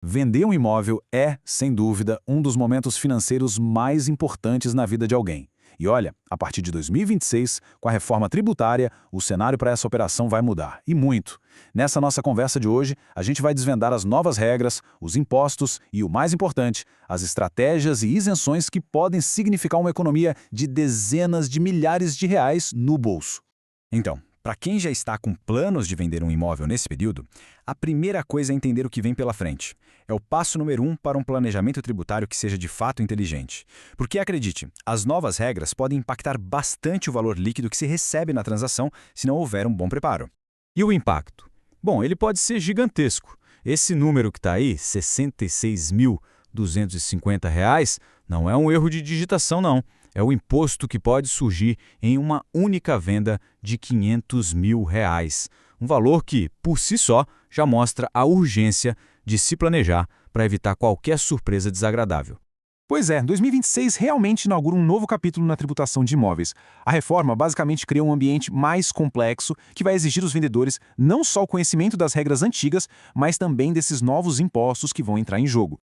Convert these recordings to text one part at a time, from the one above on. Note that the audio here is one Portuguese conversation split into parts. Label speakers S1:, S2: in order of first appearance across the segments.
S1: Vender um imóvel é, sem dúvida, um dos momentos financeiros mais importantes na vida de alguém. E olha, a partir de 2026, com a reforma tributária, o cenário para essa operação vai mudar, e muito. Nessa nossa conversa de hoje, a gente vai desvendar as novas regras, os impostos e, o mais importante, as estratégias e isenções que podem significar uma economia de dezenas de milhares de reais no bolso.
S2: Então, para quem já está com planos de vender um imóvel nesse período, a primeira coisa é entender o que vem pela frente. É o passo número 1 para um planejamento tributário que seja de fato inteligente. Porque, acredite, as novas regras podem impactar bastante o valor líquido que se recebe na transação se não houver um bom preparo. E o impacto? Bom, ele pode ser gigantesco. Esse número que está aí, R$ 66.250, não é um erro de digitação, não. É o imposto que pode surgir em uma única venda de R$ 500 mil. Um valor que, por si só, já mostra a urgência de se planejar para evitar qualquer surpresa desagradável.
S3: Pois é, 2026 realmente inaugura um novo capítulo na tributação de imóveis. A reforma basicamente cria um ambiente mais complexo que vai exigir dos vendedores não só o conhecimento das regras antigas, mas também desses novos impostos que vão entrar em jogo.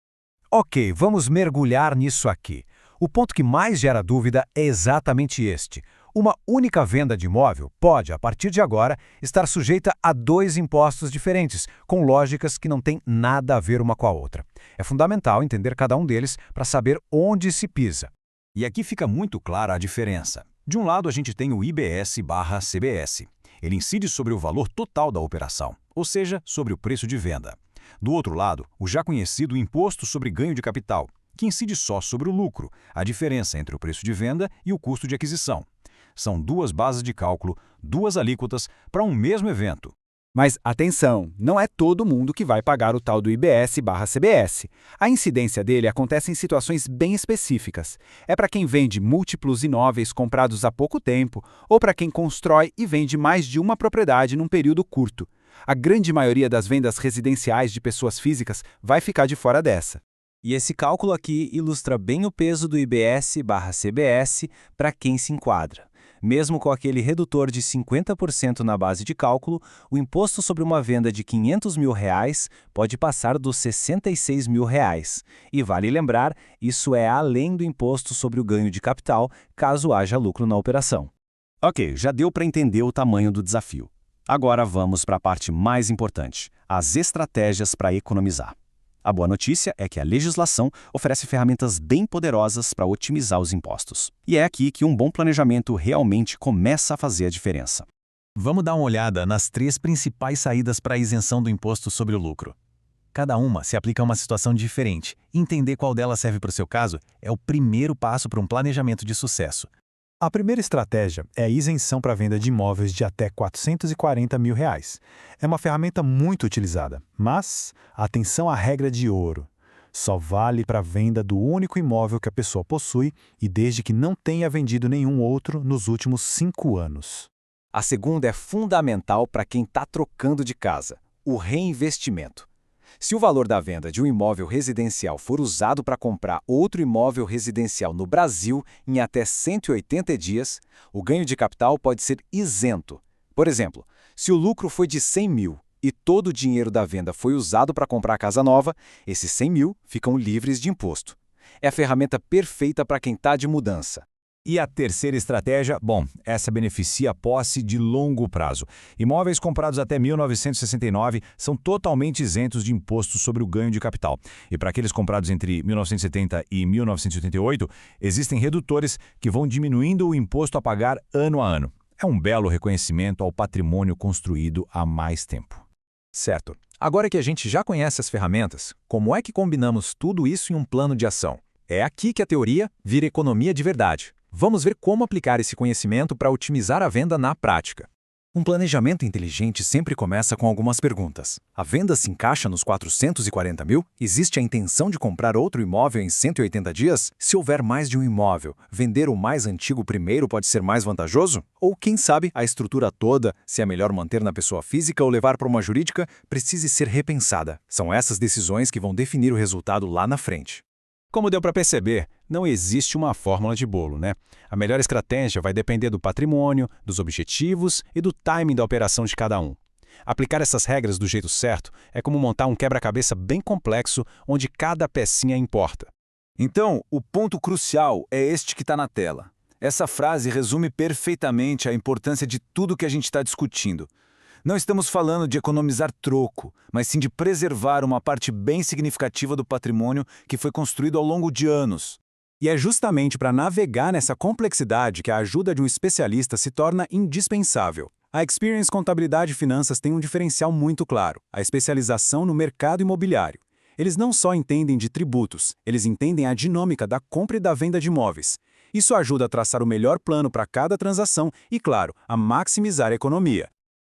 S4: Ok, vamos mergulhar nisso aqui. O ponto que mais gera dúvida é exatamente este. Uma única venda de imóvel pode, a partir de agora, estar sujeita a 2 impostos diferentes, com lógicas que não têm nada a ver uma com a outra. É fundamental entender cada um deles para saber onde se pisa.
S2: E aqui fica muito clara a diferença. De um lado, a gente tem o IBS/CBS. Ele incide sobre o valor total da operação, ou seja, sobre o preço de venda. Do outro lado, o já conhecido Imposto sobre Ganho de Capital, que incide só sobre o lucro, a diferença entre o preço de venda e o custo de aquisição. São 2 bases de cálculo, 2 alíquotas para um mesmo evento.
S5: Mas atenção, não é todo mundo que vai pagar o tal do IBS/CBS. A incidência dele acontece em situações bem específicas. É para quem vende múltiplos imóveis comprados há pouco tempo ou para quem constrói e vende mais de uma propriedade num período curto. A grande maioria das vendas residenciais de pessoas físicas vai ficar de fora dessa.
S6: E esse cálculo aqui ilustra bem o peso do IBS/CBS para quem se enquadra. Mesmo com aquele redutor de 50% na base de cálculo, o imposto sobre uma venda de R$ 500 mil pode passar dos R$ 66 mil. E vale lembrar, isso é além do imposto sobre o ganho de capital, caso haja lucro na operação.
S2: Ok, já deu para entender o tamanho do desafio. Agora vamos para a parte mais importante, as estratégias para economizar. A boa notícia é que a legislação oferece ferramentas bem poderosas para otimizar os impostos. E é aqui que um bom planejamento realmente começa a fazer a diferença.
S1: Vamos dar uma olhada nas 3 principais saídas para a isenção do imposto sobre o lucro. Cada uma se aplica a uma situação diferente. Entender qual delas serve para o seu caso é o primeiro passo para um planejamento de sucesso.
S3: A primeira estratégia é a isenção para a venda de imóveis de até R$ 440 mil. É uma ferramenta muito utilizada, mas atenção à regra de ouro. Só vale para a venda do único imóvel que a pessoa possui e desde que não tenha vendido nenhum outro nos últimos 5 anos.
S6: A segunda é fundamental para quem está trocando de casa: o reinvestimento. Se o valor da venda de um imóvel residencial for usado para comprar outro imóvel residencial no Brasil em até 180 dias, o ganho de capital pode ser isento. Por exemplo, se o lucro foi de 100 mil e todo o dinheiro da venda foi usado para comprar a casa nova, esses 100 mil ficam livres de imposto. É a ferramenta perfeita para quem está de mudança.
S2: E a terceira estratégia, essa beneficia a posse de longo prazo. Imóveis comprados até 1969 são totalmente isentos de imposto sobre o ganho de capital. E para aqueles comprados entre 1970 e 1988, existem redutores que vão diminuindo o imposto a pagar ano a ano. É um belo reconhecimento ao patrimônio construído há mais tempo.
S4: Certo. Agora que a gente já conhece as ferramentas, como é que combinamos tudo isso em um plano de ação? É aqui que a teoria vira economia de verdade. Vamos ver como aplicar esse conhecimento para otimizar a venda na prática.
S6: Um planejamento inteligente sempre começa com algumas perguntas. A venda se encaixa nos 440 mil? Existe a intenção de comprar outro imóvel em 180 dias? Se houver mais de um imóvel, vender o mais antigo primeiro pode ser mais vantajoso? Ou, quem sabe, a estrutura toda, se é melhor manter na pessoa física ou levar para uma jurídica, precise ser repensada. São essas decisões que vão definir o resultado lá na frente.
S2: Como deu para perceber, não existe uma fórmula de bolo, né? A melhor estratégia vai depender do patrimônio, dos objetivos e do timing da operação de cada um.
S1: Aplicar essas regras do jeito certo é como montar um quebra-cabeça bem complexo onde cada pecinha importa.
S7: Então, o ponto crucial é este que está na tela. Essa frase resume perfeitamente a importância de tudo que a gente está discutindo. Não estamos falando de economizar troco, mas sim de preservar uma parte bem significativa do patrimônio que foi construído ao longo de anos.
S1: E é justamente para navegar nessa complexidade que a ajuda de um especialista se torna indispensável. A Experience Contabilidade e Finanças tem um diferencial muito claro: a especialização no mercado imobiliário. Eles não só entendem de tributos, eles entendem a dinâmica da compra e da venda de imóveis. Isso ajuda a traçar o melhor plano para cada transação e, claro, a maximizar a economia.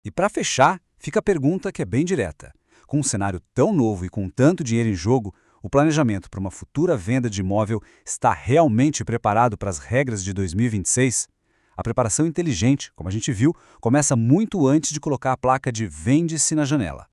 S4: E para fechar, fica a pergunta que é bem direta. Com um cenário tão novo e com tanto dinheiro em jogo, o planejamento para uma futura venda de imóvel está realmente preparado para as regras de 2026? A preparação inteligente, como a gente viu, começa muito antes de colocar a placa de "vende-se" na janela.